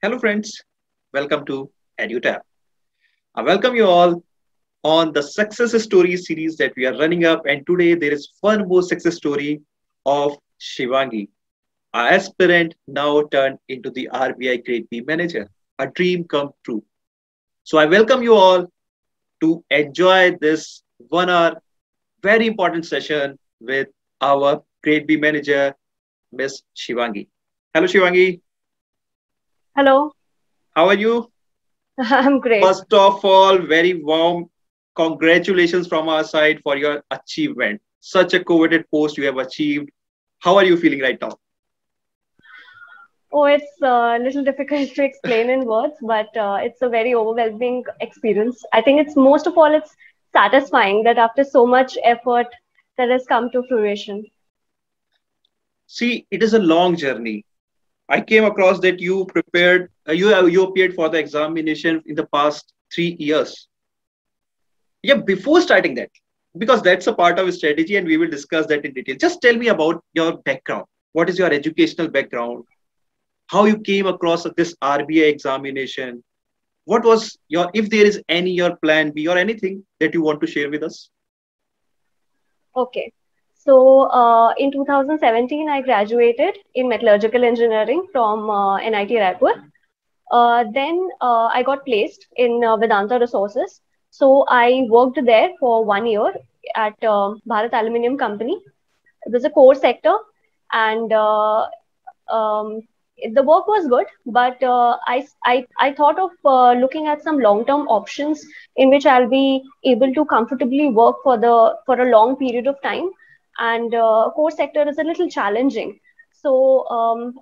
Hello, friends. Welcome to EduTap. I welcome you all on the success story series that we are running up. And today there is one more success story of Shivangi, our aspirant now turned into the RBI Grade B manager. A dream come true. So I welcome you all to enjoy this 1 hour very important session with our Grade B manager, Miss Shivangi. Hello, Shivangi. Hello, How are you? I'm great. First of all, very warm congratulations from our side for your achievement. Such a coveted post you have achieved. How are you feeling right now? Oh, it's a little difficult to explain in words, but it's a very overwhelming experience. I think it's most of all, it's satisfying that after so much effort that has come to fruition. See, it is a long journey. I came across that you prepared, you appeared for the examination in the past 3 years. Yeah, before starting that, because that's a part of strategy, and we will discuss that in detail. Just tell me about your background. What is your educational background? How you came across this RBI examination? What was your, if there is any your plan B or anything that you want to share with us? Okay. So in 2017, I graduated in metallurgical engineering from NIT Raipur. Then I got placed in Vedanta Resources. So I worked there for 1 year at Bharat Aluminium Company. It was a core sector, and um, the work was good, but I thought of looking at some long-term options in which I'll be able to comfortably work for a long period of time. And core sector is a little challenging. So,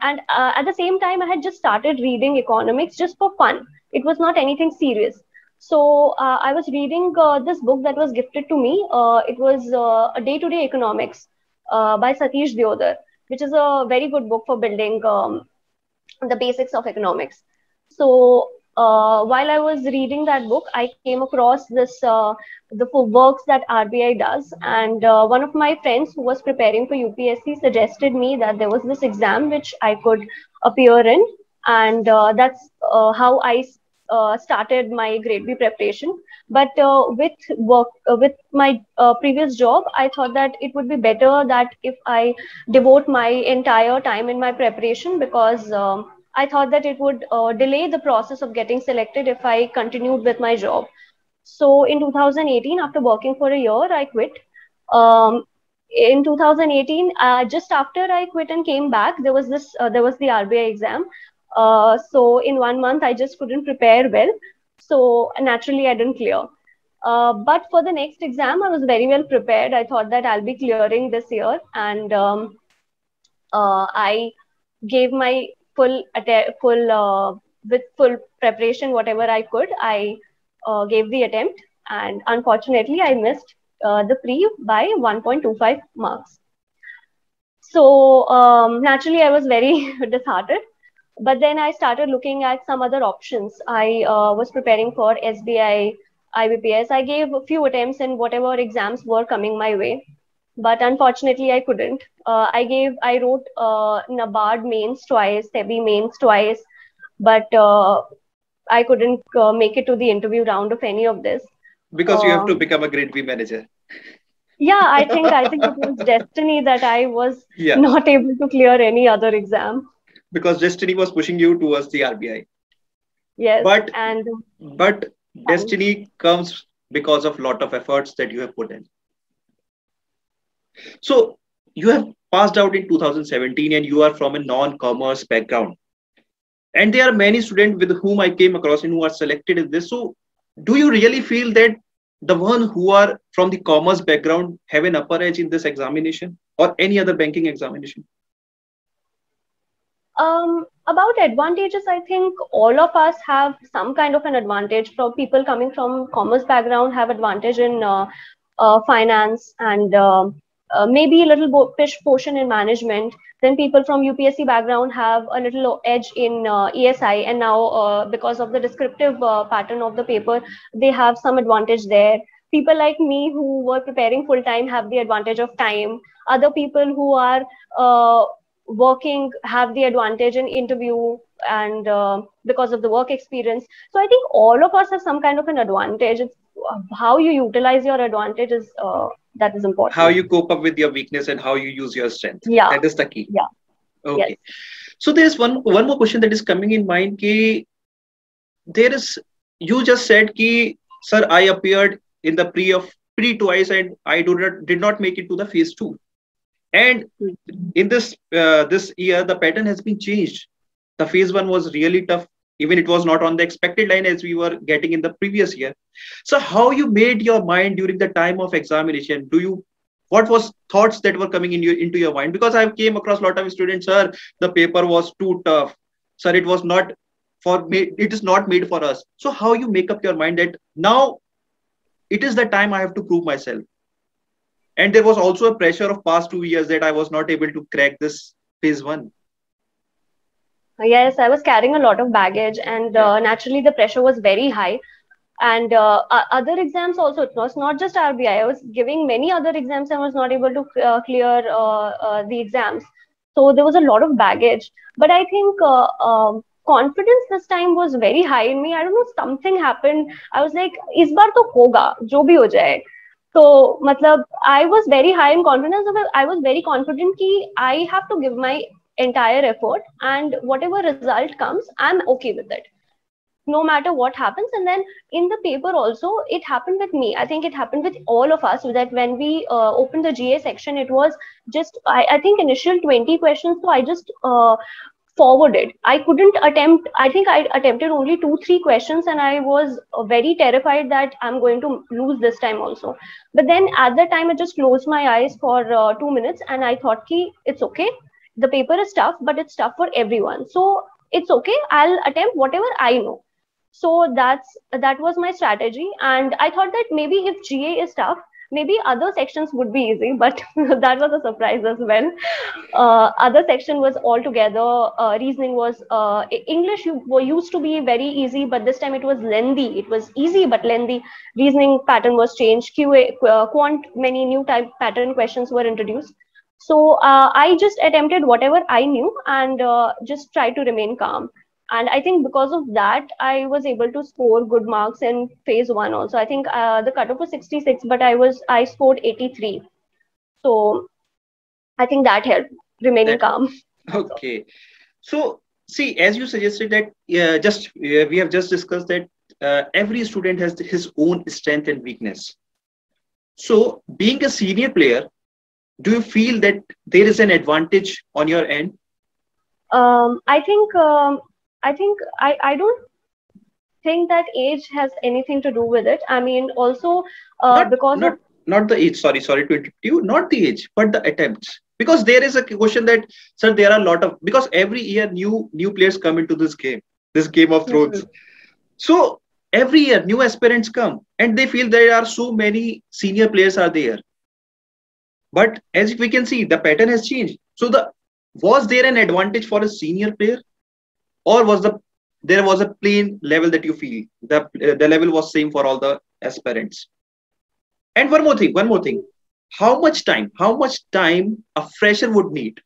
and at the same time, I had just started reading economics just for fun. It was not anything serious. So I was reading this book that was gifted to me. It was a day-to-day economics by Satish Deodar, which is a very good book for building the basics of economics. So while I was reading that book, I came across the works that RBI does, and one of my friends who was preparing for UPSC suggested me that there was this exam which I could appear in, and that's how I started my grade B preparation. But with my previous job, I thought that it would be better that if I devote my entire time in my preparation, because I thought that it would delay the process of getting selected if I continued with my job. So in 2018, after working for a year, I quit. Um, in 2018, just after I quit and came back, there was the RBI exam. So in 1 month, I just couldn't prepare well. So naturally, I didn't clear. But for the next exam, I was very well prepared. I thought that I'll be clearing this year, and I gave my full with full preparation whatever I could. I gave the attempt, and unfortunately I missed the pre by 1.25 marks. So naturally I was very disheartened. But then I started looking at some other options. I was preparing for SBI, IBPS. I gave a few attempts in whatever exams were coming my way, but unfortunately I couldn't. I wrote NABARD mains twice, SEBI mains twice, but I couldn't make it to the interview round of any of this. Because you have to Um, become a grade B manager. yeah, I think it was destiny that I was Yeah, not able to clear any other exam. because destiny was pushing you towards the RBI. Yes, But and but time. destiny comes because of lot of efforts that you have put in. So you have passed out in 2017 and you are from a non-commerce background. And there are many students with whom I came across and who are selected in this. So do you really feel that the one who are from the commerce background have an upper edge in this examination or any other banking examination? About advantages, I think all of us have some kind of an advantage. From people coming from commerce background have advantage in finance, and maybe a little fish portion in management. Then people from UPSC background have a little edge in ESI, and now because of the descriptive pattern of the paper, they have some advantage there. People like me who were preparing full time have the advantage of time. Other people who are working have the advantage in interview. and because of the work experience. So I think all of us have some kind of an advantage. It's how you utilize your advantage is that is How important. you cope up with your weakness and how you use your strength. Yeah, That is the key. yeah, yes. Okay. So there's one more question that is coming in mind. Ki there is, you just said ki, sir, I appeared in the pre twice and I did not make it to the phase two. And Mm. in this year, the pattern has been changed. The phase one was really tough. Even it was not on the expected line as we were getting in the previous year. So how you made your mind during the time of examination? What was thoughts that were coming into your mind? Because I came across a lot of students, sir, the paper was too tough. Sir, it was not for me, it is not made for us. So how you make up your mind that now it is the time I have to prove myself? And there was also a pressure of past 2 years that I was not able to crack this phase one. Yes, I was carrying a lot of baggage, and Yeah. naturally the pressure was very high. And other exams also, it was not just RBI. I was giving many other exams and was not able to clear the exams. So there was a lot of baggage. But I think confidence this time was very high in me. I don't know, something happened. I was like, इस बार तो होगा, जो भी हो जाए. So, मतलब, I was very high in confidence. I was very confident कि I have to give my entire effort, and whatever result comes, I'm okay with it, no matter what happens. And then in the paper also, it happened with me. I think it happened with all of us, that when we opened the GA section, it was just, I think initial 20 questions, so I just forwarded. I couldn't attempt, I think I attempted only 2 3 questions, and I was very terrified that I'm going to lose this time also. But then at that time, I just closed my eyes for 2 minutes, and I thought ki it's okay, the paper is tough, but it's tough for everyone, so it's okay, I'll attempt whatever I know. So that was my strategy, and I thought that maybe if GA is tough, maybe other sections would be easy, but that was a surprise as well. Other section was altogether, reasoning was, English used to be very easy, but this time it was lengthy. It was easy but lengthy. Reasoning pattern was changed, QA, quant, many new type pattern questions were introduced. So I just attempted whatever I knew, and just tried to remain calm. And I think because of that, I was able to score good marks in phase one also. I think the cutoff was 66, but I scored 83. So I think that helped remaining That calm. So, okay. So see, as you suggested that just we have just discussed that every student has his own strength and weakness. So being a senior player, do you feel that there is an advantage on your end? I think I don't think that age has anything to do with it. I mean, also Not because of, not not the age. Sorry to interrupt you. Not the age, but the attempts. Because there is a question that, sir, there are a lot of, because every year new players come into this game of thrones. Mhm. So every year new aspirants come and they feel there are so many senior players are there. But as we can see, the pattern has changed. So was there an advantage for a senior player, or there was a plain level that you feel the level was same for all the aspirants? And one more thing. How much time a fresher would need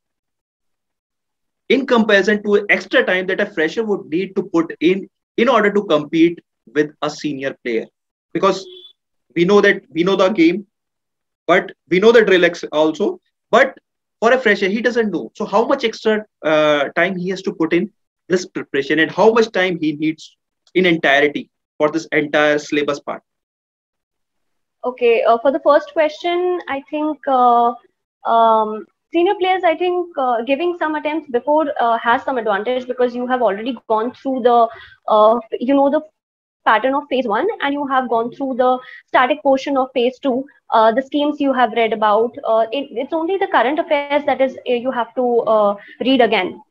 in comparison to extra time that a fresher would need to put in order to compete with a senior player? Because we know the game, but we know the drill also. But for a fresher, he doesn't know. So how much extra time he has to put in this preparation, and how much time he needs in entirety for this entire syllabus part? Okay, for the first question, I think senior players, I think giving some attempts before has some advantage, because you have already gone through the pattern of phase one, and you have gone through the static portion of phase two, the schemes you have read about. It's only the current affairs that is you have to read again.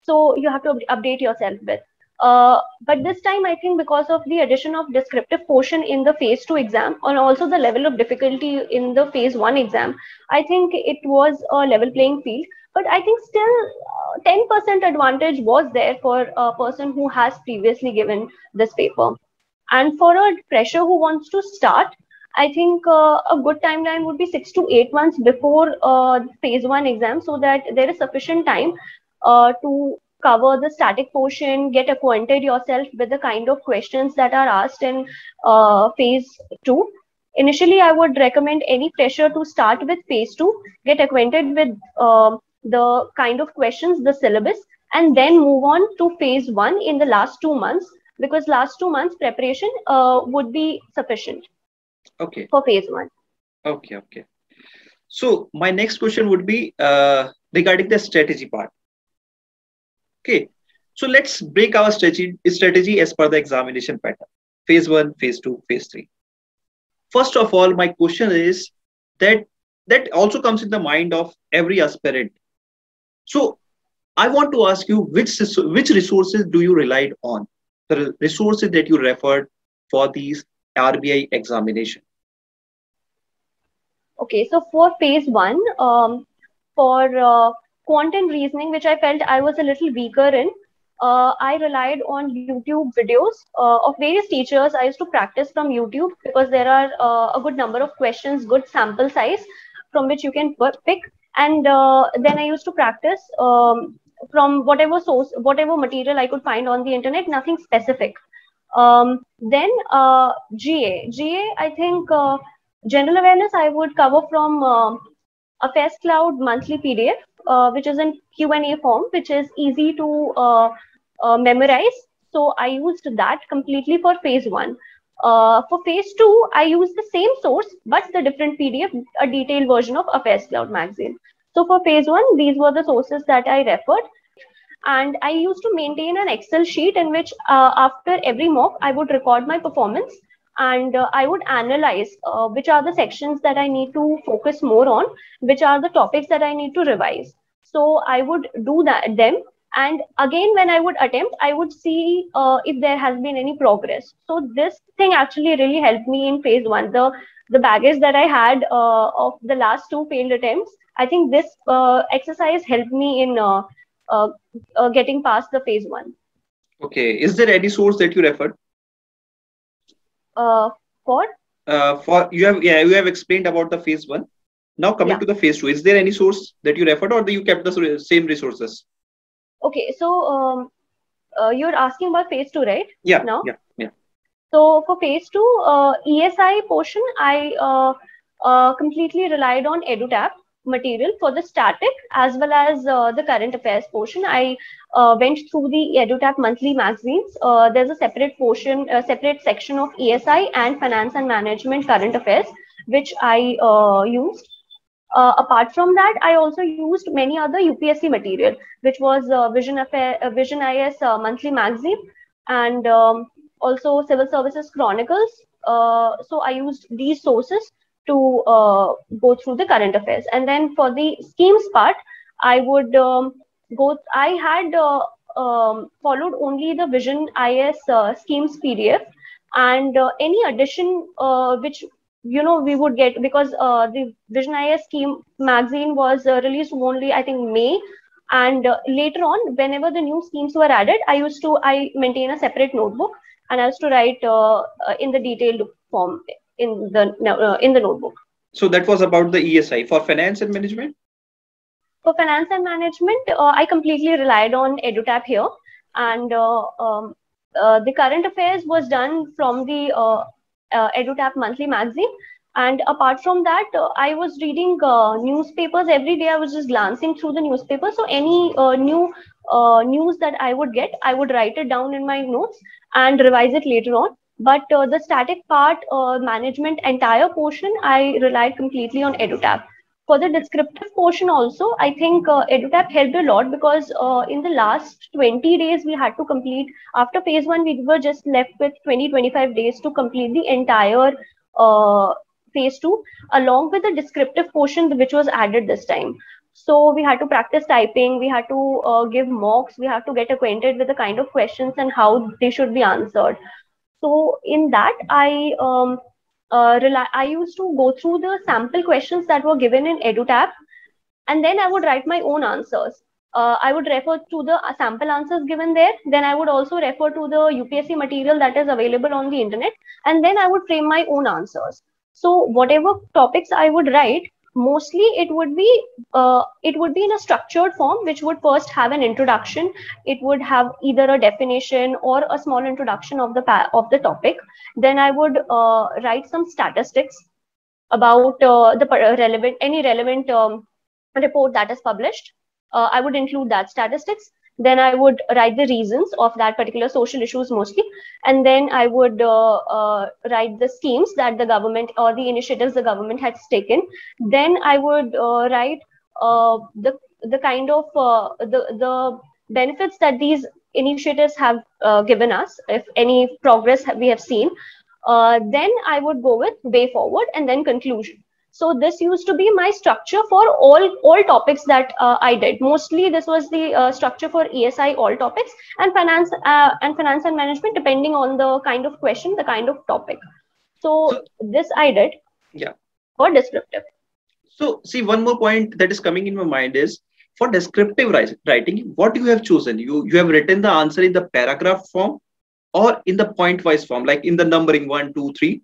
So you have to update yourself with. But this time, I think because of the addition of descriptive portion in the phase two exam, and also the level of difficulty in the phase one exam, I think it was a level playing field. But I think still 10% advantage was there for a person who has previously given this paper. And for a fresher who wants to start, I think a good timeline would be 6 to 8 months before phase one exam, so that there is sufficient time to cover the static portion, get acquainted yourself with the kind of questions that are asked in phase 2. Initially, I would recommend any fresher to start with phase 2, get acquainted with the kind of questions, the syllabus, and then move on to phase 1 in the last 2 months, because last 2 months preparation would be sufficient for phase 1. Okay. So my next question would be regarding the strategy part. Okay. So let's break our strategy as per the examination pattern. Phase 1, phase 2, phase 3. First of all, my question is that also comes in the mind of every aspirant. So I want to ask you, which resources do you rely on? The resources that you referred for these RBI examination. Okay, so for phase 1, for quant and reasoning, which I felt I was a little weaker in, I relied on YouTube videos of various teachers. I used to practice from YouTube because there are a good number of questions, good sample size from which you can pick. And then I used to practice from whatever source, whatever material I could find on the internet, nothing specific. Then GA, I think general awareness I would cover from Affairs Cloud monthly PDF, which is in Q&A form, which is easy to memorize. So I used that completely for phase 1. For phase 2, I used the same source, but the different PDF, a detailed version of Affairs Cloud magazine. So for phase 1, these were the sources that I referred. And I used to maintain an Excel sheet in which after every mock, I would record my performance, and I would analyze which are the sections that I need to focus more on, which are the topics that I need to revise. So I would do them. And again, when I would attempt, I would see if there has been any progress. So this thing actually really helped me in phase 1. The baggage that I had of the last 2 failed attempts, I think this exercise helped me in getting past the phase 1. Okay. Is there any source that you referred? For you have explained about the phase 1. Now coming to the phase 2, is there any source that you referred, or you kept the same resources? Okay, so you're asking about phase 2, right? Yeah. Now? Yeah. So for phase 2, ESI portion, I completely relied on EduTap material for the static as well as the current affairs portion. I went through the EduTap monthly magazines. There's a separate portion, a separate section of ESI and finance and management current affairs, which I used. Apart from that, I also used many other UPSC material, which was Vision IS monthly magazine, and also Civil Services Chronicles. So I used these sources to go through the current affairs. And then for the schemes part, I would I had followed only the Vision IS schemes PDF, and any addition which we would get, because the Vision IS scheme magazine was released only, I think, May. And later on, whenever the new schemes were added, I maintain a separate notebook, and I used to write in the detailed form in the notebook. So that was about the ESI. For finance and management? For finance and management, I completely relied on EduTap here, and the current affairs was done from the EduTap monthly magazine. And apart from that, I was reading newspapers every day. I was just glancing through the newspapers. So any new news that I would get, I would write it down in my notes and revise it later on. But the static part, management, entire portion, I relied completely on EduTap. For the descriptive portion also, I think EduTap helped a lot, because in the last 20 days, we had to complete, after phase 1, we were just left with 20-25 days to complete the entire phase 2, along with the descriptive portion, which was added this time. So we had to practice typing, we had to give mocks, we had to get acquainted with the kind of questions and how they should be answered. So in that, I used to go through the sample questions that were given in EduTap, and then I would write my own answers. I would refer to the sample answers given there. Then I would also refer to the UPSC material that is available on the internet, and then I would frame my own answers. So whatever topics I would write, mostly it would be in a structured form, which would first have an introduction. It would have either a definition or a small introduction of the topic. Then I would write some statistics about relevant any relevant report that is published. I would include that statistics. Then I would write the reasons of that particular social issues mostly, and then I would write the schemes that the government or the initiatives the government has taken. Then I would write the kind of the benefits that these initiatives have given us, if any progress we have seen. Then I would go with way forward and then conclusion. So this used to be my structure for all topics that I did. Mostly this was the structure for ESI all topics, and finance and management, depending on the kind of question, the kind of topic. So this I did. Yeah. For descriptive. So see, one more point that is coming in my mind is, for descriptive writing, what you have chosen? You have written the answer in the paragraph form or in the point wise form, like in the numbering 1, 2, 3.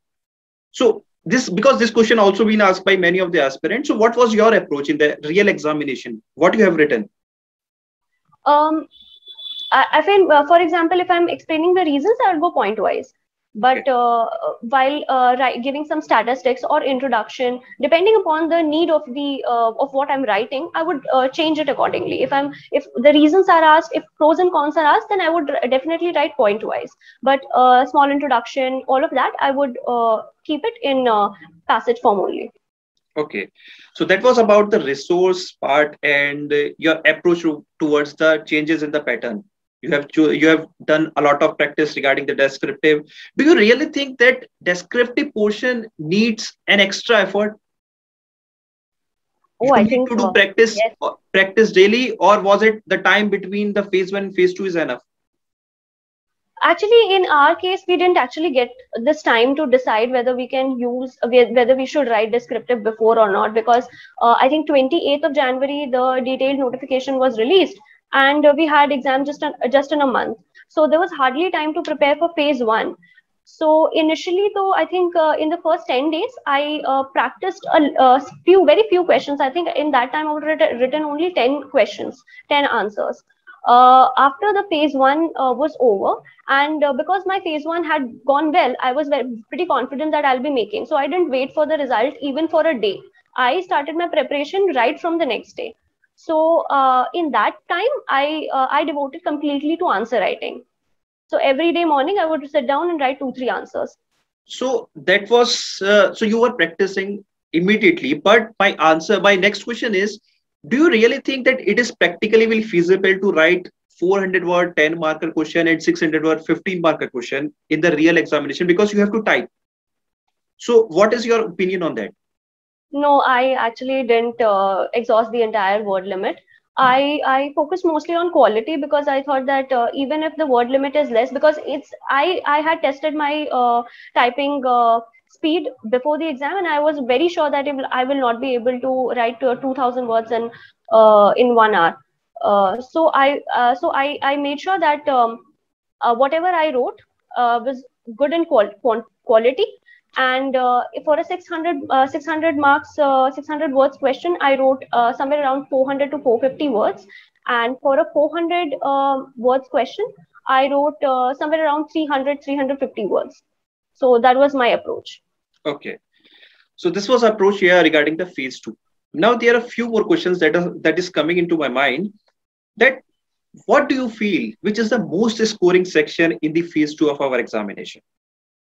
So this, because this question also been asked by many of the aspirants. So what was your approach in the real examination? What you have written? I feel, for example, if I'm explaining the reasons, I'll go point wise. But while giving some statistics or introduction, depending upon the need of the of what I'm writing, I would change it accordingly. If the reasons are asked, if pros and cons are asked, then I would definitely write point wise. But small introduction, all of that, I would keep it in passage form only. Okay, so that was about the resource part and your approach towards the changes in the pattern. You have done a lot of practice regarding the descriptive. Do you really think that descriptive portion needs an extra effort? Oh, I think to do practice, yes. Practice daily, or was it the time between the phase 1 and phase 2 is enough? Actually, in our case, we didn't actually get this time to decide whether we can use, whether we should write descriptive before or not, because I think 28th of January, the detailed notification was released, and we had exam just in a month. So there was hardly time to prepare for phase 1. So initially, though, I think in the first 10 days, I practiced very few questions. I think in that time, I would have written only 10 questions, 10 answers. After the phase 1 was over, and because my phase 1 had gone well, I was pretty confident that I'll be making. So I didn't wait for the result even for a day. I started my preparation right from the next day. So in that time, I devoted completely to answer writing. So every day morning, I would sit down and write 2-3 answers. So that was, so you were practicing immediately, but my next question is, do you really think that it is practically feasible to write 400 word 10 marker question and 600 word 15 marker question in the real examination, because you have to type? So what is your opinion on that? No, I actually didn't exhaust the entire word limit. I focused mostly on quality, because I thought that even if the word limit is less, because I had tested my typing speed before the exam, and I was very sure that I will not be able to write 2,000 words in 1 hour. So I made sure that whatever I wrote was good in quality. And for a 600 marks, 600 words question, I wrote somewhere around 400 to 450 words. And for a 400 words question, I wrote somewhere around 350 words. So that was my approach. Okay. So this was approach here regarding the phase 2. Now there are a few more questions that is coming into my mind. That what do you feel, which is the most scoring section in the phase 2 of our examination?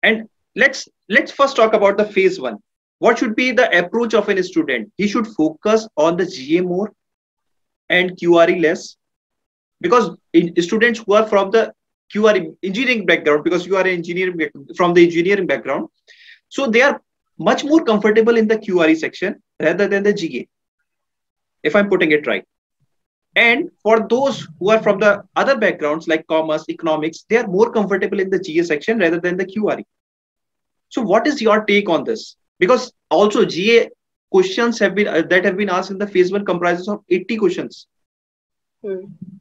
And let's first talk about the phase 1. What should be the approach of a student? He should focus on the GA more and QRE less, because students who are from the QRE engineering background, because you are from the engineering background, so they are much more comfortable in the QRE section rather than the GA, if I'm putting it right. And for those who are from the other backgrounds like commerce, economics, they are more comfortable in the GA section rather than the QRE. So what is your take on this? Because also GA questions have been asked in the phase 1 comprises of 80 questions.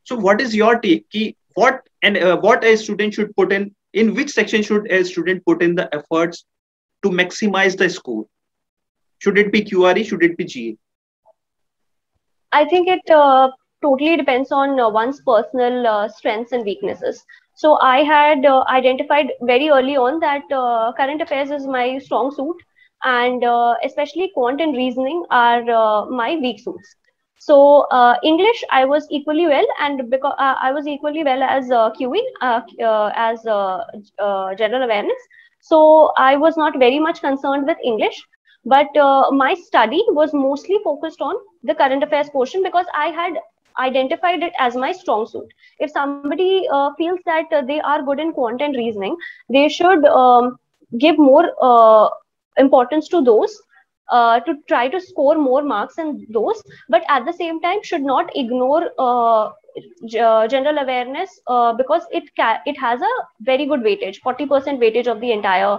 So what is your take? What a student should put in which section should a student put in the efforts to maximize the score? Should it be QRE? Should it be GA? I think it totally depends on one's personal strengths and weaknesses. So I had identified very early on that current affairs is my strong suit, and especially quant and reasoning are my weak suits. So English, I was equally well, and because I was equally well as QE, as general awareness. So I was not very much concerned with English, but my study was mostly focused on the current affairs portion because I had identified it as my strong suit. If somebody feels that they are good in quant and reasoning, they should give more importance to those, to try to score more marks in those, but at the same time should not ignore general awareness, because it has a very good weightage, 40% weightage of the entire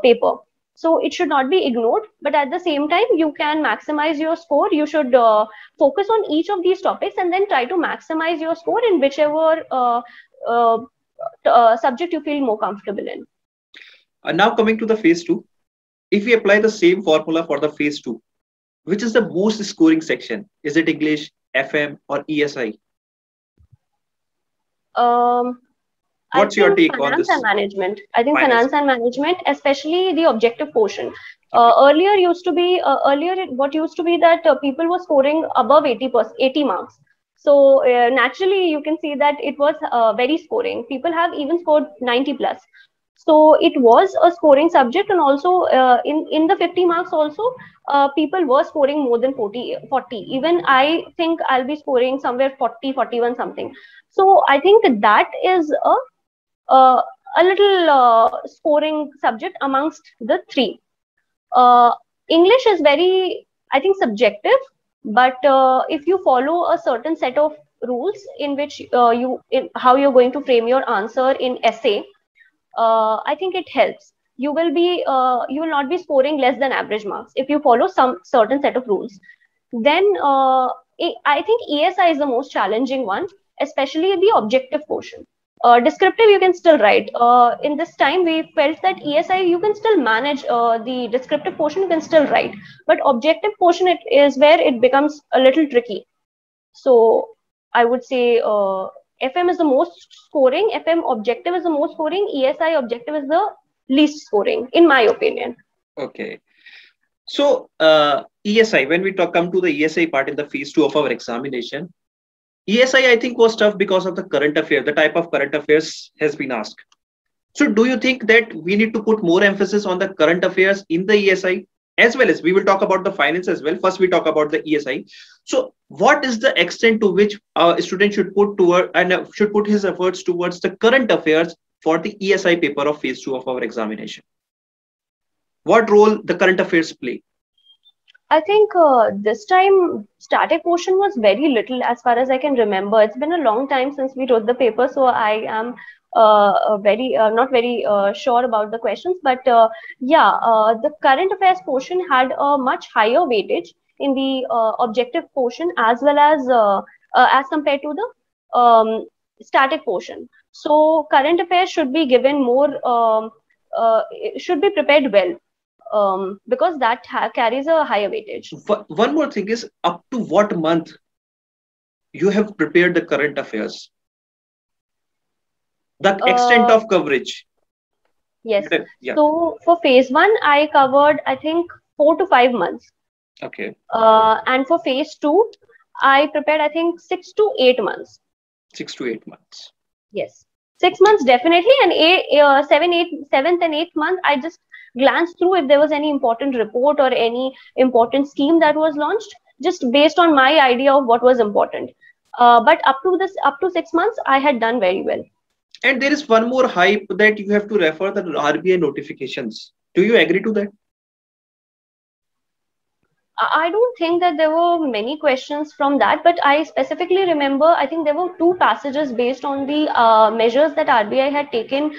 paper. So it should not be ignored, but at the same time, you can maximize your score. You should focus on each of these topics and then try to maximize your score in whichever subject you feel more comfortable in. Now coming to the phase 2, if we apply the same formula for the phase 2, which is the most scoring section? Is it English, FM, or ESI? What's your take on this? Finance and management. I think finance and management, especially the objective portion. Earlier what used to be that people were scoring above 80 marks. So naturally, you can see that it was very scoring. People have even scored 90 plus. So it was a scoring subject, and also in the 50 marks also, people were scoring more than 40. Even I think I'll be scoring somewhere 40, 41 something. So I think that is a little scoring subject amongst the three. English is very, I think, subjective, but if you follow a certain set of rules in which how you're going to frame your answer in essay, I think it helps. You will not be scoring less than average marks if you follow some certain set of rules. Then I think ESI is the most challenging one, especially the objective portion. Descriptive you can still write. In this time we felt that ESI you can still manage, the descriptive portion you can still write, but objective portion it is where it becomes a little tricky. So I would say FM is the most scoring, FM objective is the most scoring, ESI objective is the least scoring, in my opinion. Okay. So ESI, when we come to the ESI part in the phase 2 of our examination, ESI I think was tough because of the current affair, the type of current affairs has been asked. So do you think that we need to put more emphasis on the current affairs in the ESI, as well as we will talk about the finance as well? First we talk about the ESI. So what is the extent to which a student should put should put his efforts towards the current affairs for the ESI paper of phase 2 of our examination? What role the current affairs play? I think this time static portion was very little as far as I can remember. It's been a long time since we wrote the paper, so I am not very sure about the questions. But the current affairs portion had a much higher weightage in the objective portion as well as compared to the static portion. So current affairs should be given more, should be prepared well. Because that carries a higher weightage. One more thing is, up to what month you have prepared the current affairs? The extent of coverage. Yes. Yeah. So for phase 1, I covered, I think, 4 to 5 months. Okay. And for phase 2, I prepared, I think, 6 to 8 months. 6 to 8 months. Yes. 6 months definitely, and 7th and 8th month, I just glanced through if there was any important report or any important scheme that was launched, just based on my idea of what was important. But up to 6 months, I had done very well. And there is one more hype that you have to refer the RBI notifications. Do you agree to that? I don't think that there were many questions from that, but I specifically remember, I think there were 2 passages based on the measures that RBI had taken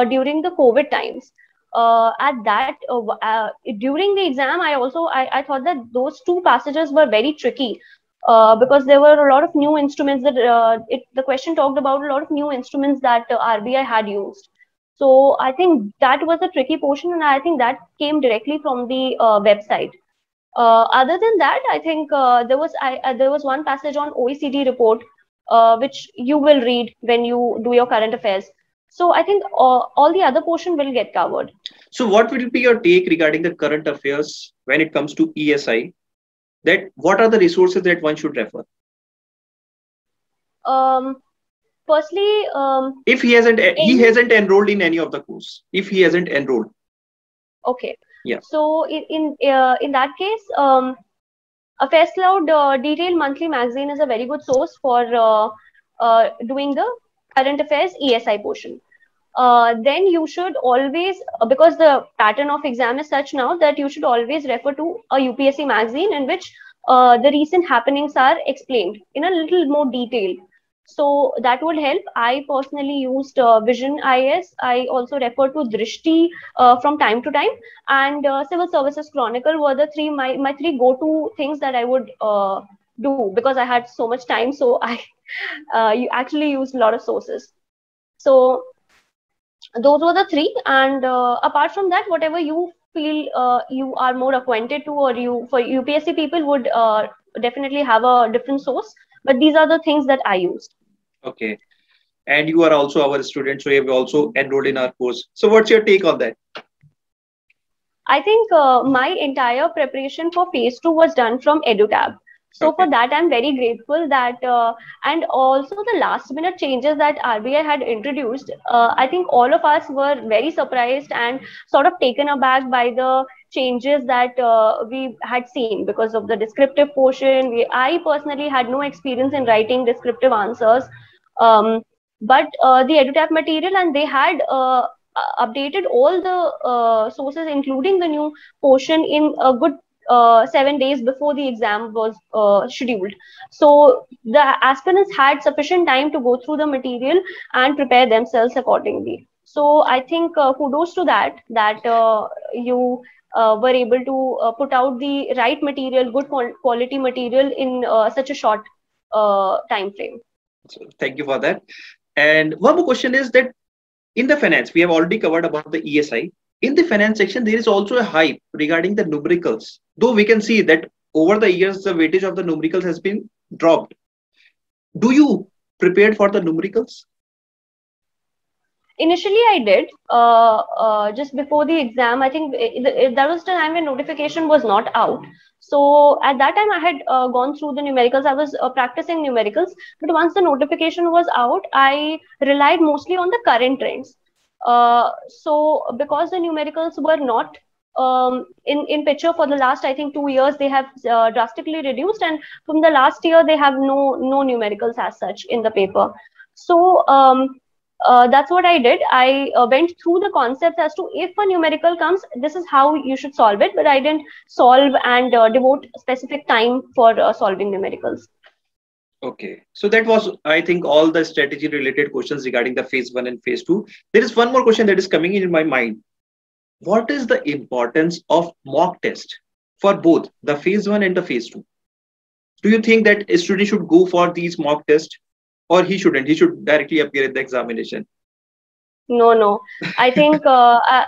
during the COVID times. During the exam, I thought that those 2 passages were very tricky because there were a lot of new instruments that the question talked about a lot of new instruments that RBI had used. So I think that was a tricky portion, and I think that came directly from the website. Other than that, I think there was one passage on OECD report, which you will read when you do your current affairs. So I think all the other portion will get covered. So what will be your take regarding the current affairs when it comes to ESI? That what are the resources that one should refer? Firstly, if he hasn't enrolled in any of the course, if he hasn't enrolled. Okay. Yeah. So in that case, Affairs Cloud Detailed Monthly Magazine is a very good source for doing the current affairs ESI portion. Then you should always, because the pattern of exam is such now that you should always refer to a UPSC magazine in which the recent happenings are explained in a little more detail. So that would help. I personally used Vision IS. I also refer to Drishti from time to time, and Civil Services Chronicle were the my three go-to things that I would do because I had so much time. So I you actually used a lot of sources. So those were the three, and apart from that, whatever you feel you are more acquainted to, or you for UPSC people would definitely have a different source. But these are the things that I used. Okay. And you are also our student, so you have also enrolled in our course. So what's your take on that? I think my entire preparation for phase 2 was done from EduTab. So for that, I'm very grateful that, and also the last minute changes that RBI had introduced, I think all of us were very surprised and sort of taken aback by the changes that we had seen because of the descriptive portion. I personally had no experience in writing descriptive answers, but the EduTab material, and they had updated all the sources, including the new portion, in a good 7 days before the exam was scheduled. So the aspirants had sufficient time to go through the material and prepare themselves accordingly. So I think kudos to that you were able to put out the right material, good quality material in such a short time frame. So thank you for that. And one more question is that in the finance, we have already covered about the ESI. In the finance section, there is also a hype regarding the numericals. Though we can see that over the years, the weightage of the numericals has been dropped. Do you prepare for the numericals? Initially, I did just before the exam. I think that was the time when notification was not out. So at that time, I had gone through the numericals. I was practicing numericals. But once the notification was out, I relied mostly on the current trends. So because the numericals were not in picture for the last, I think, 2 years, they have drastically reduced. And from the last year, they have no numericals as such in the paper. So that's what I did. I went through the concepts as to if a numerical comes, this is how you should solve it. But I didn't solve and devote specific time for solving numericals. Okay. So that was, I think, all the strategy related questions regarding the phase 1 and phase 2. There is one more question that is coming in my mind. What is the importance of mock test for both the phase 1 and the phase 2? Do you think that a student should go for these mock tests? Or he shouldn't? He should directly appear in the examination. No. I think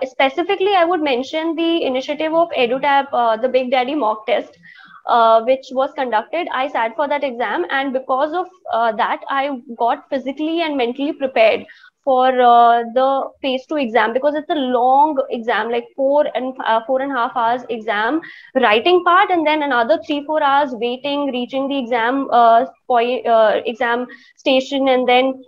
specifically, I would mention the initiative of EduTab, the Big Daddy mock test, which was conducted. I sat for that exam, and because of that, I got physically and mentally prepared for the phase 2 exam, because it's a long exam, like 4.5 hours exam writing part, and then another 3-4 hours waiting, reaching the exam exam station, and then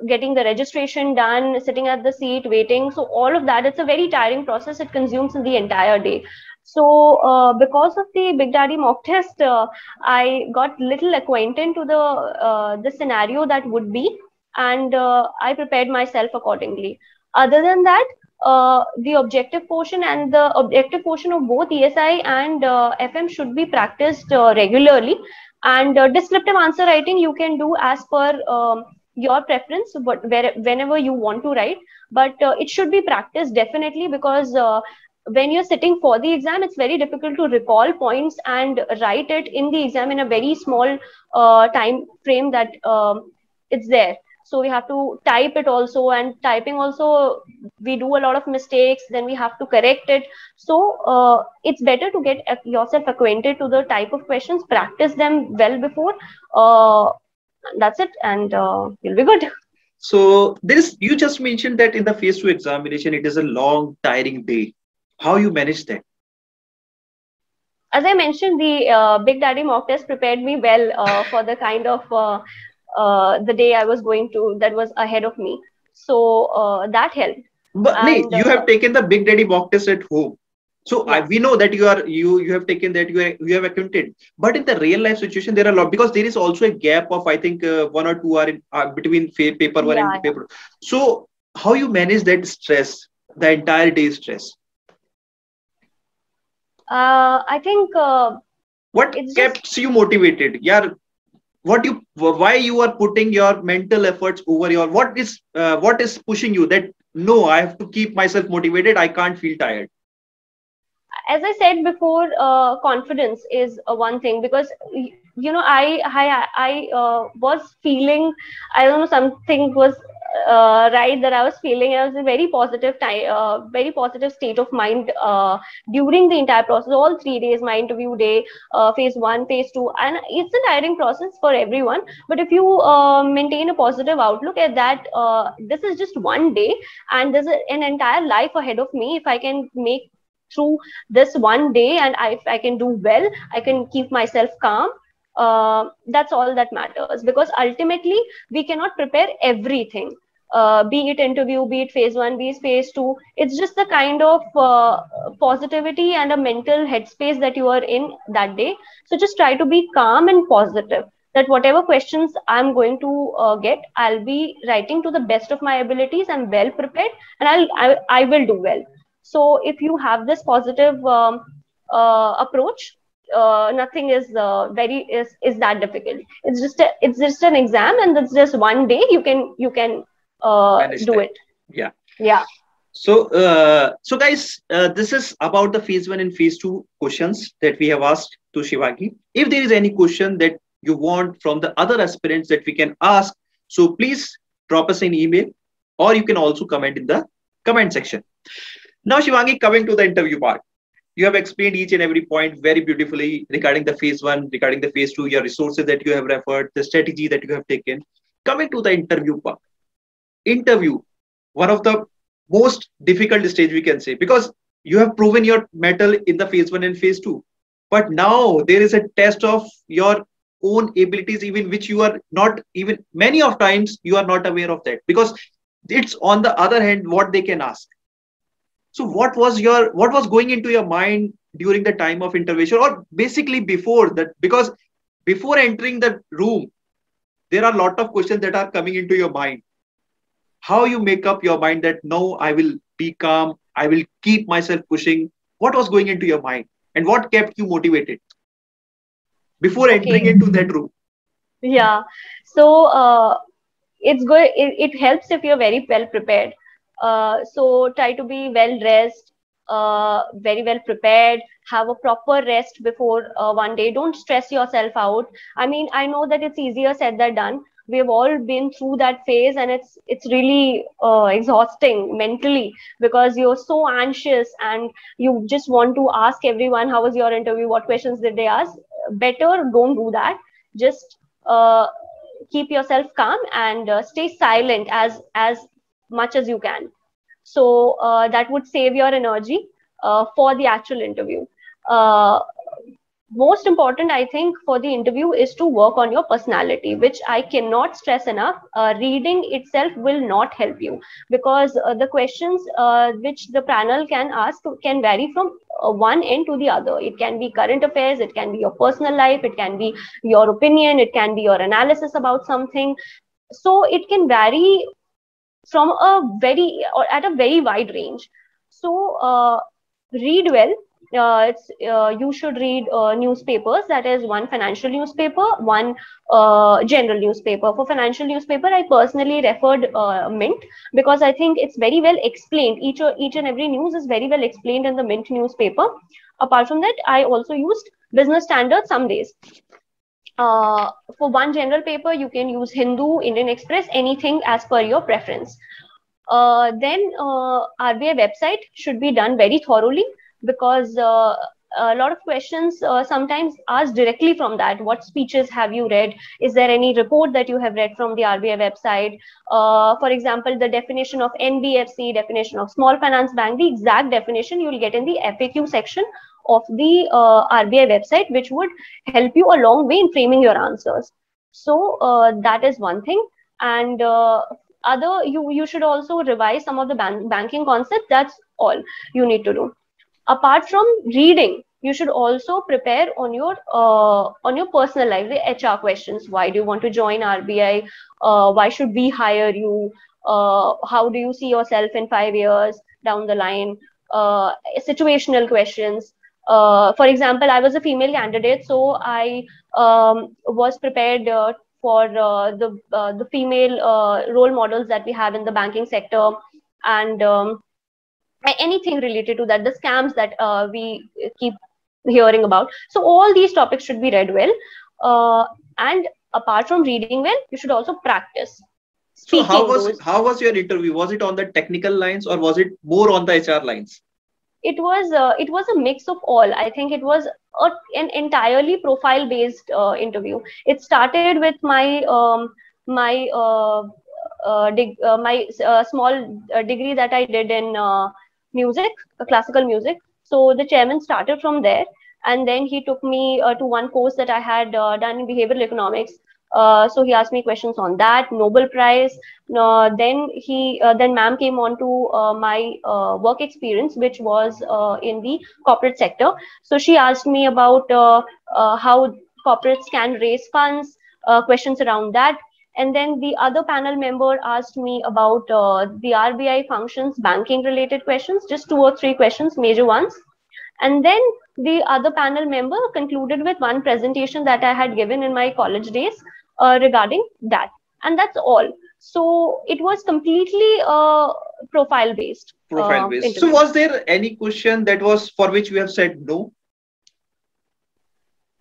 getting the registration done, sitting at the seat, waiting. So all of that, it's a very tiring process. It consumes the entire day. So because of the Big Daddy mock test, I got little acquainted to the scenario that would be, and I prepared myself accordingly. Other than that, the objective portion and the objective portion of both ESI and FM should be practiced regularly. And descriptive answer writing you can do as per your preference, but whenever you want to write. But it should be practiced definitely, because when you're sitting for the exam, it's very difficult to recall points and write it in the exam in a very small time frame that it's there. So we have to type it also, and typing also we do a lot of mistakes, then we have to correct it. So it's better to get yourself acquainted to the type of questions, practice them well before. That's it, and you'll be good. So there is, you just mentioned that in the phase two examination, it is a long, tiring day. How you manage that? As I mentioned, the Big Daddy mock test prepared me well for the kind of the day I was going to, that was ahead of me. So that helped. But nee, And you have taken the Big Daddy mock test at home. So yeah. we know that you have taken that, you have accounted. But in the real life situation, there are a lot, because there is also a gap of, I think, 1 or 2 hours between paper one and paper. So how you manage that stress, the entire day stress? I think what keeps you motivated? Yeah, why you are putting your mental efforts over your, what is pushing you that no, I have to keep myself motivated, I can't feel tired? As I said before, confidence is one thing, because I was feeling, I don't know, something was right, that I was feeling. I was in a very positive time, very positive state of mind during the entire process, all 3 days, my interview day, phase one, phase two, and it's a tiring process for everyone. But if you maintain a positive outlook at that, this is just one day, and there's an entire life ahead of me. If I can make through this one day, and if I can do well, I can keep myself calm. That's all that matters, because ultimately we cannot prepare everything. Be it interview, be it phase one, be it phase two. It's just the kind of positivity and a mental headspace that you are in that day. So just try to be calm and positive, that whatever questions I'm going to get, I'll be writing to the best of my abilities. I'm well prepared, and I will do well. So if you have this positive approach, nothing is that difficult. It's just an exam, and it's just one day. You can do it. Yeah. So guys, this is about the phase one and phase two questions that we have asked to Shivangi. If there is any question that you want from the other aspirants that we can ask, so please drop us an email, or you can also comment in the comment section. Now, Shivangi, coming to the interview part, you have explained each and every point very beautifully regarding the phase one, regarding the phase two, your resources that you have referred, the strategy that you have taken. Coming to the interview part, interview, one of the most difficult stage we can say, because you have proven your mettle in the phase one and phase two. But now there is a test of your own abilities, even which you are not even, many of times you are not aware of that, because it's on the other hand what they can ask. So what was going into your mind during the time of intervention, or basically before that? Because before entering the room, there are a lot of questions that are coming into your mind. How you make up your mind that no, I will be calm, I will keep myself pushing? What was going into your mind, and what kept you motivated before entering into that room? Yeah. So it's good. It helps if you're very well prepared. So try to be well dressed, very well prepared, have a proper rest before one day. Don't stress yourself out. I mean, I know that it's easier said than done. We've all been through that phase, and it's really exhausting mentally, because you're so anxious and you just want to ask everyone, how was your interview, what questions did they ask. Better don't do that. Just keep yourself calm and stay silent as much as you can. So that would save your energy for the actual interview. Most important, I think, for the interview is to work on your personality, which I cannot stress enough. Reading itself will not help you, because the questions which the panel can ask can vary from one end to the other. It can be current affairs, it can be your personal life, it can be your opinion, it can be your analysis about something. So it can vary from at a very wide range. So read well. You should read newspapers. That is, one financial newspaper, one general newspaper. For financial newspaper, I personally referred Mint, because I think it's very well explained. Each and every news is very well explained in the Mint newspaper. Apart from that, I also used Business Standard some days. Uh, for one general paper, you can use Hindu, Indian Express, anything as per your preference. Then RBI website should be done very thoroughly, because a lot of questions sometimes ask directly from that. What speeches have you read? Is there any report that you have read from the RBI website? For example, the definition of NBFC, definition of small finance bank, the exact definition you will get in the FAQ section of the RBI website, which would help you a long way in framing your answers. So that is one thing. And other, you should also revise some of the banking concepts. That's all you need to do. Apart from reading, you should also prepare on your personal life, the HR questions. Why do you want to join RBI? Why should we hire you? How do you see yourself in 5 years down the line? Situational questions. For example, I was a female candidate, so I was prepared for the female role models that we have in the banking sector, and anything related to that, the scams that we keep hearing about. So all these topics should be read well, and apart from reading well, you should also practice So speaking those. how was your interview? Was it on the technical lines or was it more on the HR lines? It was a mix of all. I think it was an entirely profile based interview. It started with my my small degree that I did in music, classical music. So the chairman started from there, and then he took me to one course that I had done in behavioral economics. So he asked me questions on that, Nobel Prize. Then ma'am came on to my work experience, which was in the corporate sector. So she asked me about how corporates can raise funds, questions around that. And then the other panel member asked me about the RBI functions, banking related questions, just 2 or 3 questions, major ones. And then the other panel member concluded with one presentation that I had given in my college days regarding that. And that's all. So it was completely profile based. Profile based. So was there any question that was for which you have said no?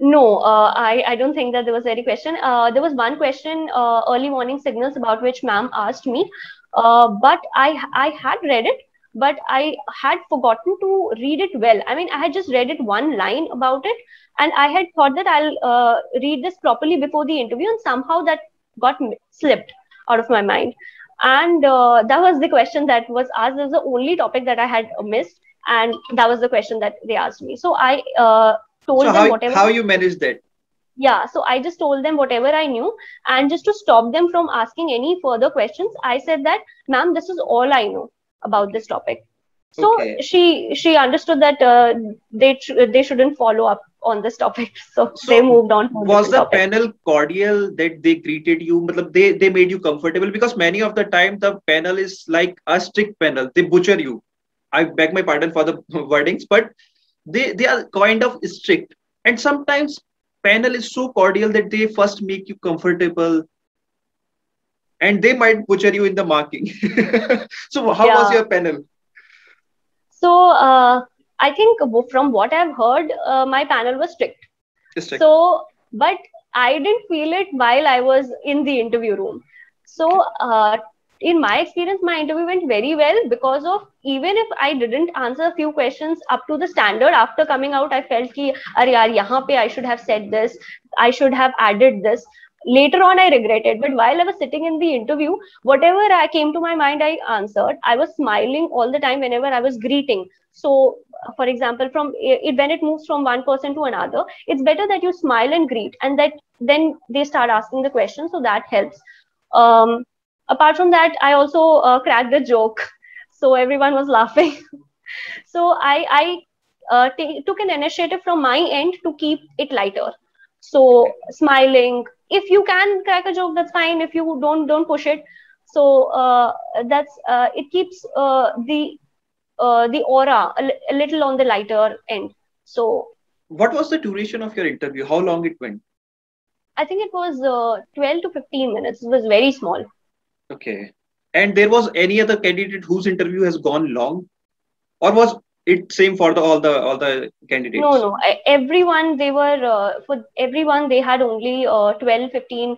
No, I don't think that there was any question. There was one question, early warning signals, about which ma'am asked me, but I had read it, but I had forgotten to read it well. I mean, I had just read it one line about it, and I had thought that I'll read this properly before the interview, and somehow that got slipped out of my mind. And that was the question that was asked. That was the only topic that I had missed, and that was the question that they asked me. So I told them whatever. How you managed that? Yeah, so I just told them whatever I knew, and just to stop them from asking any further questions, I said that, ma'am, this is all I know about this topic. So okay. she understood that they shouldn't follow up on this topic, so they moved on. Was the panel cordial that they greeted you? They made you comfortable? Because many of the time the panel is like a strict panel. They butcher you. I beg my pardon for the wordings, but they are kind of strict. And sometimes panel is so cordial that they first make you comfortable, and they might butcher you in the marking. So how was your panel? So I think from what I've heard, my panel was strict. So, but I didn't feel it while I was in the interview room. So in my experience, my interview went very well, because of, even if I didn't answer a few questions up to the standard, after coming out, I felt ki, "Arey yaar, yahan pe I should have said this, I should have added this." Later on, I regretted, but while I was sitting in the interview, whatever I came to my mind, I answered. I was smiling all the time whenever I was greeting. So, for example, when it moves from one person to another, it's better that you smile and greet, and that then they start asking the question, so that helps. Apart from that, I also cracked a joke, so everyone was laughing. So I took an initiative from my end to keep it lighter. So smiling. If you can crack a joke, that's fine. If you don't push it. So that's it keeps the aura a little on the lighter end. So what was the duration of your interview? How long it went? I think it was 12 to 15 minutes. It was very small. Okay. And there was any other candidate whose interview has gone long, or was It's same for the all the No, candidates. no. Everyone, they were, for everyone, they had only 12, 15,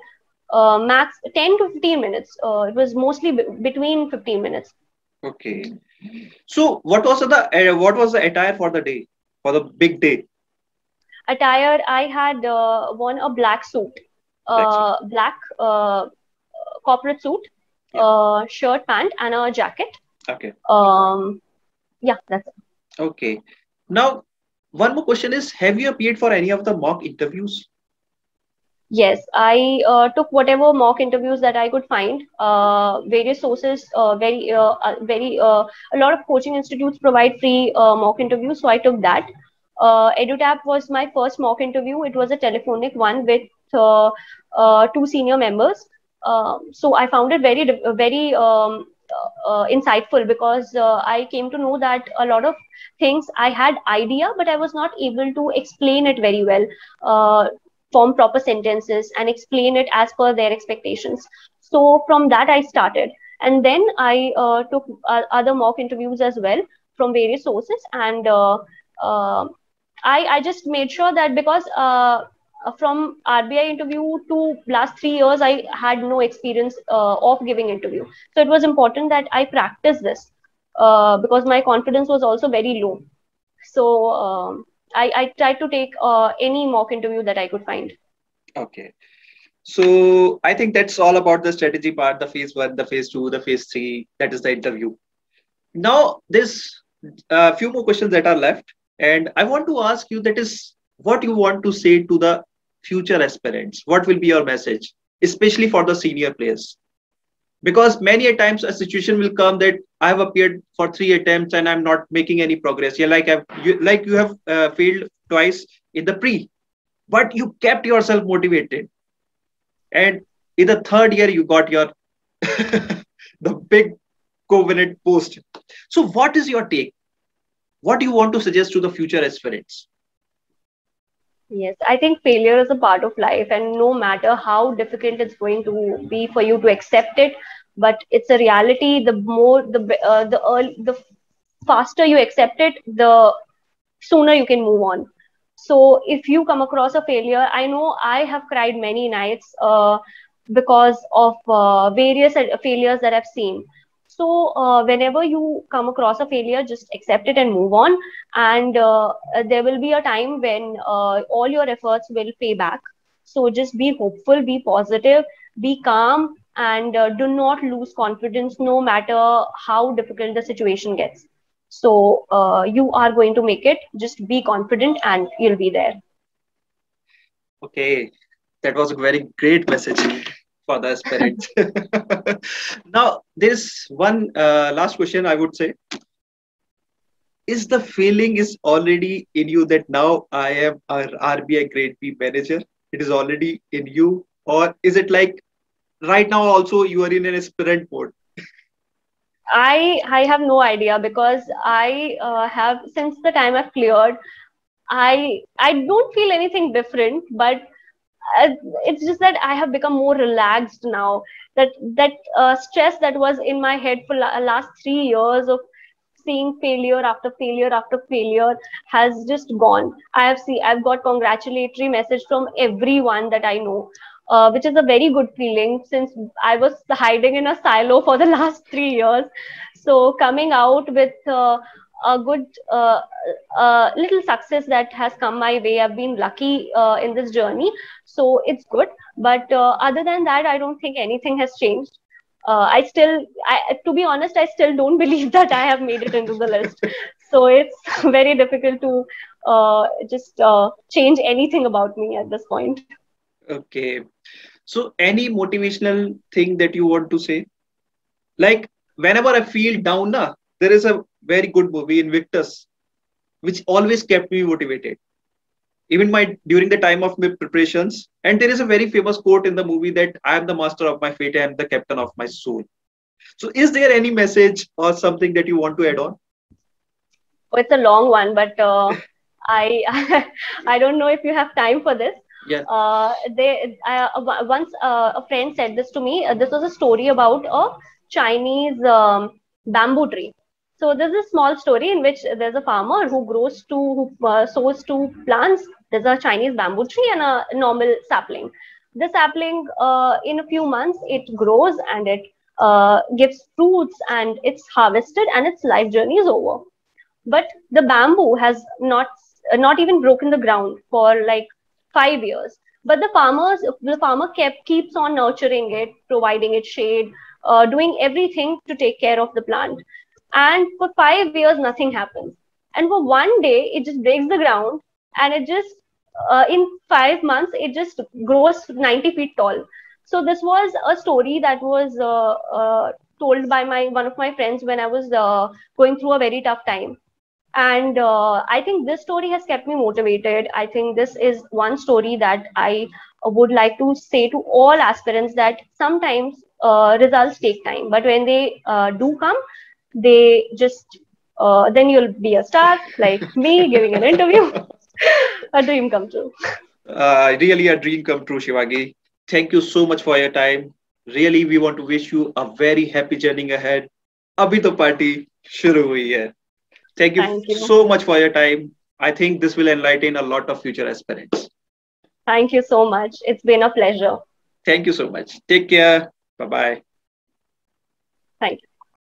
max 10 to 15 minutes. It was mostly between 15 minutes. Okay. So what was the attire for the day, for the big day? Attire, I had worn a black suit, Black suit. black corporate suit, Yeah. shirt, pant, and a jacket. Okay. Yeah, that's it. Okay. Now, one more question is: have you appeared for any of the mock interviews? Yes, I took whatever mock interviews that I could find. Various sources, a lot of coaching institutes provide free mock interviews, so I took that. EduTap was my first mock interview. It was a telephonic one with two senior members. So I found it very insightful, because I came to know that a lot of things I had idea, but I was not able to explain it very well. Form proper sentences and explain it as per their expectations. So from that I started, and then I took other mock interviews as well from various sources, and uh, I just made sure that, because from RBI interview to last 3 years, I had no experience of giving interview. So it was important that I practice this, because my confidence was also very low. So I tried to take any mock interview that I could find. Okay. So I think that's all about the strategy part, the phase one, the phase two, the phase three. That is the interview. Now there's a few more questions that are left, and I want to ask you that is what you want to say to the future aspirants. What will be your message, especially for the senior players? Because many a times a situation will come that I have appeared for 3 attempts and I'm not making any progress. Yeah, like you have failed twice in the pre, but you kept yourself motivated, and in the third year you got your the big covenant post. So, what is your take? What do you want to suggest to the future aspirants? Yes, I think failure is a part of life, and no matter how difficult it's going to be for you to accept it, but it's a reality. The faster you accept it, the sooner you can move on. So if you come across a failure, I know I have cried many nights because of various failures that I've seen. So whenever you come across a failure, just accept it and move on. And there will be a time when all your efforts will pay back. So just be hopeful, be positive, be calm, and do not lose confidence no matter how difficult the situation gets. So you are going to make it. Just be confident and you'll be there. Okay, that was a very great message for the aspirants. Now, there's one last question I would say. Is the feeling is already in you that now I am a RBI Grade B manager? It is already in you, or is it like right now also you are in an aspirant mode? I have no idea, because I have, since the time I've cleared, I don't feel anything different, but uh, it's just that I have become more relaxed now. That stress that was in my head for last 3 years of seeing failure after failure after failure has just gone. I've got congratulatory message from everyone that I know, which is a very good feeling, since I was hiding in a silo for the last 3 years. So coming out with a good little success that has come my way. I've been lucky in this journey, so it's good. But other than that, I don't think anything has changed. To be honest, I still don't believe that I have made it into the list. So it's very difficult to just change anything about me at this point. Okay. So, any motivational thing that you want to say? Like, whenever I feel down, there is a very good movie, Invictus, which always kept me motivated. Even my during the time of my preparations. And there is a very famous quote in the movie that I am the master of my fate, I am the captain of my soul. So, is there any message or something that you want to add on? Oh, it's a long one, but I I don't know if you have time for this. Yeah. Once a friend said this to me. This was a story about a Chinese bamboo tree. So there's a small story in which there's a farmer who sows two plants. There's a Chinese bamboo tree and a normal sapling. The sapling, in a few months, it grows and it gives fruits and it's harvested and its life journey is over. But the bamboo has not even broken the ground for like 5 years. But the farmer keeps on nurturing it, providing it shade, doing everything to take care of the plant. And for 5 years, nothing happens. And for one day, it just breaks the ground, and it just in 5 months, it just grows 90 feet tall. So this was a story that was told by my one of my friends when I was going through a very tough time. And I think this story has kept me motivated. I think this is one story that I would like to say to all aspirants, that sometimes results take time, but when they do come, they just then you'll be a star like me giving an interview. A dream come true. Really a dream come true, Shivagi. Thank you so much for your time. Really, we want to wish you a very happy journey ahead. अभी तो party शुरू हुई है. Thank you Thank you. so much for your time. I think this will enlighten a lot of future aspirants. Thank you so much. It's been a pleasure. Thank you so much. Take care. Bye bye.